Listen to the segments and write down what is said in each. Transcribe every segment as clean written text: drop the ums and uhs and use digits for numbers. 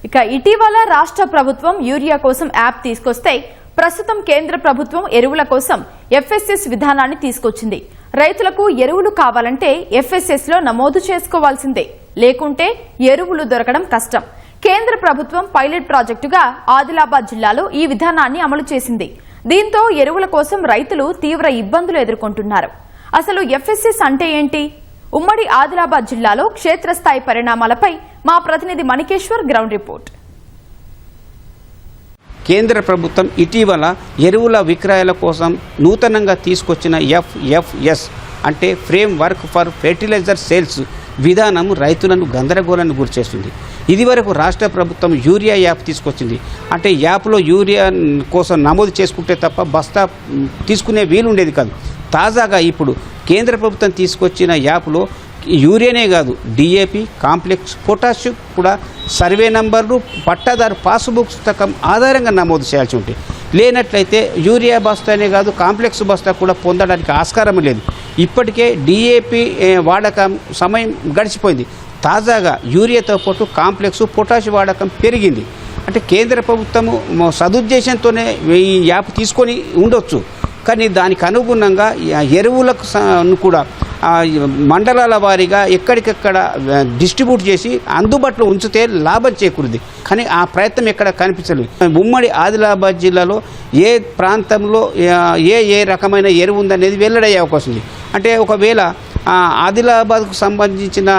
ఇక ఇటీవల రాష్ట్ర ప్రభుత్వం యూరియా కోసం యాప్ తీసుకొస్తే ప్రస్తుతం కేంద్ర ప్రభుత్వం ఎరువుల కోసం ఎఫ్ఎస్ఎస్ విధానాన్ని తీసుకొచ్చింది. రైతులకు ఎరువులు కావాలంటే ఎఫ్ఎస్ఎస్ లో నమోదు చేసుకోవాల్సిందే, లేకుంటే ఎరువులు దొరకడం కష్టం. కేంద్ర ప్రభుత్వం పైలట్ ప్రాజెక్టుగా ఆదిలాబాద్ జిల్లాలో ఈ విధానాన్ని అమలు చేసింది. దీంతో ఎరువుల కోసం రైతులు తీవ్ర ఇబ్బందులు ఎదుర్కొంటున్నారు. అసలు ఎఫ్ఎస్ఎస్ అంటే ఏంటి? ఉమ్మడి ఆదిలాబాద్ జిల్లాలో క్షేత్రస్థాయి పరిణామాలపై మా ప్రతినిధి మణికేశ్వర్ గ్రౌండ్ రిపోర్ట్. కేంద్ర ప్రభుత్వం ఇటీవల ఎరువుల విక్రయాల కోసం నూతనంగా తీసుకొచ్చిన ఎఫ్ఎఫ్ఎస్ అంటే frame work for fertiliser sales విధానం రైతులను గందరగోళానికి గురిచేస్తుంది. ఇదివరకు రాష్ట్ర ప్రభుత్వం యూరియా యాప్ తీసుకొచ్చింది. అంటే యాప్లో యూరియా కోసం నమోదు చేసుకుంటే తప్ప బస్తా తీసుకునే వీలు ఉండేది కాదు. తాజాగా ఇప్పుడు కేంద్ర ప్రభుత్వం తీసుకొచ్చిన యాప్లో యూరియానే కాదు, డిఏపి, కాంప్లెక్స్, పొటాష్ కూడా సర్వే నంబర్లు, పట్టాదారు పాస్బుక్ పుస్తకం ఆధారంగా నమోదు చేయాల్సి ఉంటుంది. లేనట్లయితే యూరియా బస్తానే కాదు, కాంప్లెక్స్ బస్తా కూడా పొందడానికి ఆస్కారం లేదు. ఇప్పటికే డిఏపి వాడకం సమయం గడిచిపోయింది. తాజాగా యూరియాతో పాటు కాంప్లెక్స్, పొటాష్ వాడకం పెరిగింది. అంటే కేంద్ర ప్రభుత్వము సదుద్దేశంతోనే ఈ యాప్ తీసుకొని ఉండొచ్చు, కానీ దానికి అనుగుణంగా ఎరువులకు కూడా మండలాల వారీగా ఎక్కడికక్కడ డిస్ట్రిబ్యూట్ చేసి అందుబాటులో ఉంచితే లాభం చేకూరుది. కానీ ఆ ప్రయత్నం ఎక్కడ కనిపించలేదు. ఉమ్మడి ఆదిలాబాద్ జిల్లాలో ఏ ప్రాంతంలో ఏ రకమైన ఎరువు ఉందనేది వెల్లడయ్యే అవకాశం ఉంది. అంటే ఒకవేళ ఆదిలాబాద్కు సంబంధించిన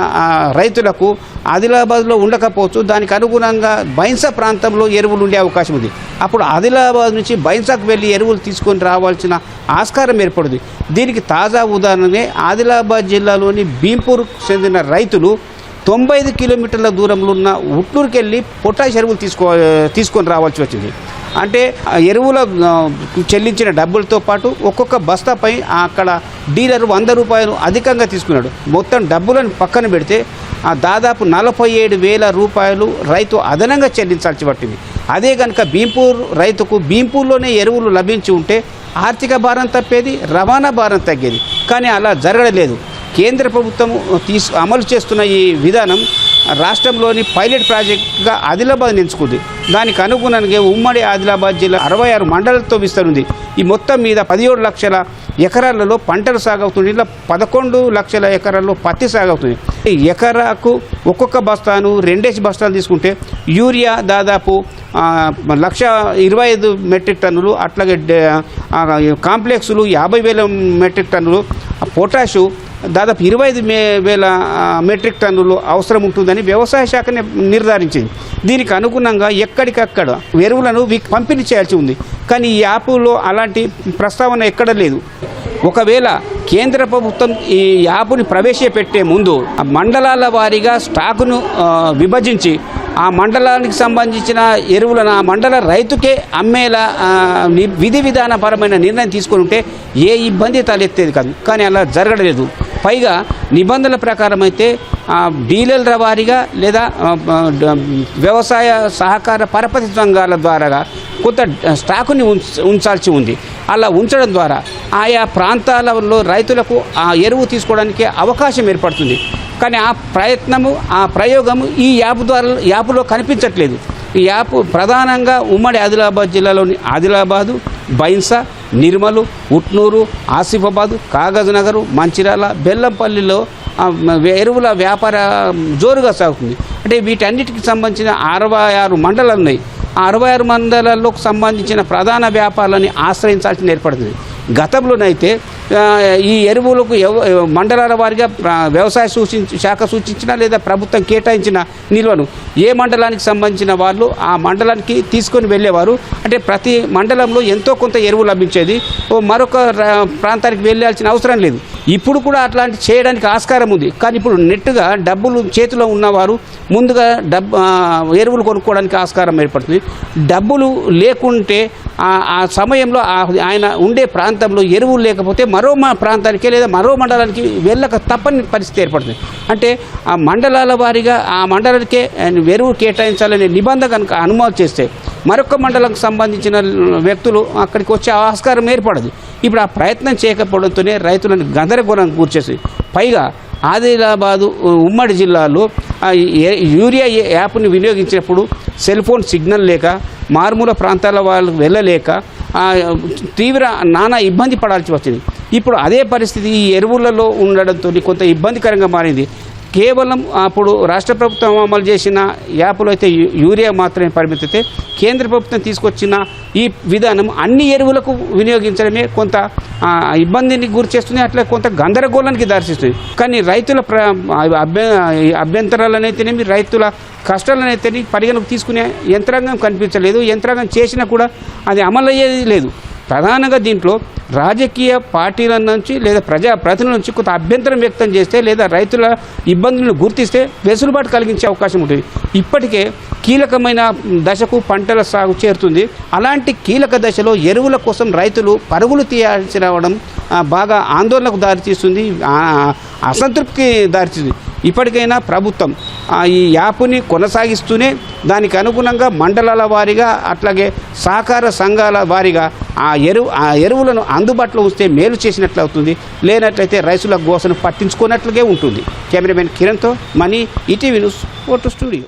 రైతులకు ఆదిలాబాద్లో ఉండకపోవచ్చు, దానికి అనుగుణంగా బైన్సా ప్రాంతంలో ఎరువులు ఉండే అవకాశం ఉంది. అప్పుడు ఆదిలాబాద్ నుంచి బైన్సాకు వెళ్ళి ఎరువులు తీసుకొని రావాల్సిన ఆస్కారం ఏర్పడుతుంది. దీనికి తాజా ఉదాహరణనే ఆదిలాబాద్ జిల్లాలోని భీంపూర్కు చెందిన రైతులు 95 కిలోమీటర్ల దూరంలో ఉన్న ఉట్నూరుకి వెళ్ళి పొటాష్ ఎరువులు తీసుకొని రావాల్సి వచ్చింది. అంటే ఎరువుల చెల్లించిన డబ్బులతో పాటు ఒక్కొక్క బస్తాపై అక్కడ డీలర్ 100 రూపాయలు అధికంగా తీసుకున్నాడు. మొత్తం డబ్బులను పక్కన పెడితే దాదాపు 47,000 రూపాయలు రైతు అదనంగా చెల్లించాల్సి పట్టింది. అదే కనుక భీంపూర్ రైతుకు భీంపూర్లోనే ఎరువులు లభించి ఉంటే ఆర్థిక భారం తప్పేది, రవాణా భారం తగ్గేది. కానీ అలా జరగలేదు. కేంద్ర ప్రభుత్వం అమలు చేస్తున్న ఈ విధానం రాష్ట్రంలోని పైలట్ ప్రాజెక్టుగా ఆదిలాబాద్ ఎంచుకుంది. దానికి అనుగుణంగా ఉమ్మడి ఆదిలాబాద్ జిల్లా 66 మండలాలతో విస్తరింది. ఈ మొత్తం మీద 17 లక్షల ఎకరాలలో పంటలు సాగవుతుంది. ఇలా 11 లక్షల ఎకరాల్లో పత్తి సాగవుతుంది. ఎకరాకు ఒక్కొక్క బస్తాను 2 బస్తాలు తీసుకుంటే యూరియా దాదాపు 1,25,000 మెట్రిక్ టన్నులు, అట్లాగే కాంప్లెక్స్లు 50,000 మెట్రిక్ టన్నులు, పొటాషు దాదాపు 25,000 మెట్రిక్ టన్నులు అవసరం ఉంటుందని వ్యవసాయ శాఖ నిర్ధారించింది. దీనికి అనుగుణంగా ఎక్కడికక్కడ ఎరువులను పంపిణీ చేయాల్సి ఉంది. కానీ ఈ యాప్లో అలాంటి ప్రస్తావన ఎక్కడ లేదు. ఒకవేళ కేంద్ర ప్రభుత్వం ఈ యాప్ని ప్రవేశపెట్టే ముందు మండలాల వారీగా స్టాకును విభజించి ఆ మండలానికి సంబంధించిన ఎరువులను ఆ మండల రైతుకే అమ్మేలా విధి విధానపరమైన నిర్ణయం తీసుకొని ఉంటే ఏ ఇబ్బంది తలెత్తేది కాదు. కానీ అలా జరగలేదు. పైగా నిబంధనల ప్రకారం అయితే డీలర్ల వారీగా లేదా వ్యవసాయ సహకార పరపతి సంఘాల ద్వారా కొంత స్టాకుని ఉంచాల్సి ఉంది. అలా ఉంచడం ద్వారా ఆయా ప్రాంతాలలో రైతులకు ఆ ఎరువు తీసుకోవడానికి అవకాశం ఏర్పడుతుంది. కానీ ఆ ప్రయోగము ఈ యాప్లో కనిపించట్లేదు. ఈ యాప్ ప్రధానంగా ఉమ్మడి ఆదిలాబాద్ జిల్లాలోని ఆదిలాబాదు, బైన్సా, నిర్మలు, ఉట్నూరు, ఆసిఫాబాదు, కాగజ్నగర్, మంచిర్యాల, బెల్లంపల్లిలో ఎరువుల వ్యాపార జోరుగా సాగుతుంది. అంటే వీటన్నిటికి సంబంధించిన 66 మండలాలు ఉన్నాయి. ఆ 66 మండలాలకు సంబంధించిన ప్రధాన వ్యాపారాలని ఆశ్రయించాల్సి ఏర్పడుతుంది. గతంలోనైతే ఈ ఎరువులకు మండలాల వారీగా వ్యవసాయ శాఖ సూచించిన లేదా ప్రభుత్వం కేటాయించిన నిల్వను ఏ మండలానికి సంబంధించిన వాళ్ళు ఆ మండలానికి తీసుకొని వెళ్ళేవారు. అంటే ప్రతి మండలంలో ఎంతో కొంత ఎరువు లభించేది. మరొక ప్రాంతానికి వెళ్ళాల్సిన అవసరం లేదు. ఇప్పుడు కూడా అట్లాంటి చేయడానికి ఆస్కారం ఉంది. కానీ ఇప్పుడు నెట్గా డబ్బులు చేతిలో ఉన్నవారు ముందుగా ఎరువులు కొనుక్కోవడానికి ఆస్కారం ఏర్పడుతుంది. డబ్బులు లేకుంటే ఆ సమయంలో ఆయన ఉండే ప్రాంతంలో ఎరువులు లేకపోతే మరో ప్రాంతానికి లేదా మరో మండలానికి వెళ్ళక తప్పని పరిస్థితి ఏర్పడుతుంది. అంటే ఆ మండలాల వారీగా ఆ మండలానికే ఎరువు కేటాయించాలనే నిబంధన కనుక అనుమతి చేస్తే మరొక మండలంకు సంబంధించిన వ్యక్తులు అక్కడికి వచ్చే ఆస్కారం ఏర్పడదు. ఇప్పుడు ఆ ప్రయత్నం చేయకపోవడంతోనే రైతులను గందరగోళానికి కూర్చేసి పైగా ఆదిలాబాదు ఉమ్మడి జిల్లాలో యూరియా యాప్ని వినియోగించినప్పుడు సెల్ ఫోన్ సిగ్నల్ లేక మారుమూల ప్రాంతాల వాళ్ళు వెళ్ళలేక తీవ్ర నానా ఇబ్బంది పడాల్సి వచ్చింది. ఇప్పుడు అదే పరిస్థితి ఈ ఎరువులలో ఉండడంతో కొంత ఇబ్బందికరంగా మారింది. కేవలం అప్పుడు రాష్ట్ర ప్రభుత్వం అమలు చేసిన యాప్లో అయితే యూరియా మాత్రమే పరిమితితే కేంద్ర ప్రభుత్వం తీసుకొచ్చిన ఈ విధానం అన్ని ఎరువులకు వినియోగించడమే కొంత ఇబ్బందిని గురి చేస్తుంది, అట్లా కొంత గందరగోళానికి దారితీస్తుంది. కానీ రైతుల అభ్యంతరాలనైతేనేమి రైతుల కష్టాలనైతేనే పరిగణకు తీసుకునే యంత్రాంగం కనిపించలేదు. యంత్రాంగం చేసినా కూడా అది అమలయ్యేది లేదు. ప్రధానంగా దీంట్లో రాజకీయ పార్టీల నుంచి లేదా ప్రజాప్రతినిధుల నుంచి కొంత అభ్యంతరం వ్యక్తం చేస్తే లేదా రైతుల ఇబ్బందులను గుర్తిస్తే వెసులుబాటు కలిగించే అవకాశం ఉంటుంది. ఇప్పటికే కీలకమైన దశకు పంటల సాగు చేరుతుంది. అలాంటి కీలక దశలో ఎరువుల కోసం రైతులు పరుగులు తీయాల్సి రావడం బాగా ఆందోళనకు దారితీస్తుంది, అసంతృప్తికి దారితీస్తుంది. ఇప్పటికైనా ప్రభుత్వం ఈ యాప్ని కొనసాగిస్తూనే దానికి అనుగుణంగా మండలాల వారీగా అట్లాగే సహకార సంఘాల వారీగా ఆ ఎరువులను అందుబాటులో ఉంచితే మేలు చేసినట్లు అవుతుంది. లేనట్లయితే రైతుల గోసను పట్టించుకున్నట్లుగా ఉంటుంది. కెమెరామెన్ కిరణ్తో Mani, ETV news, photo studio.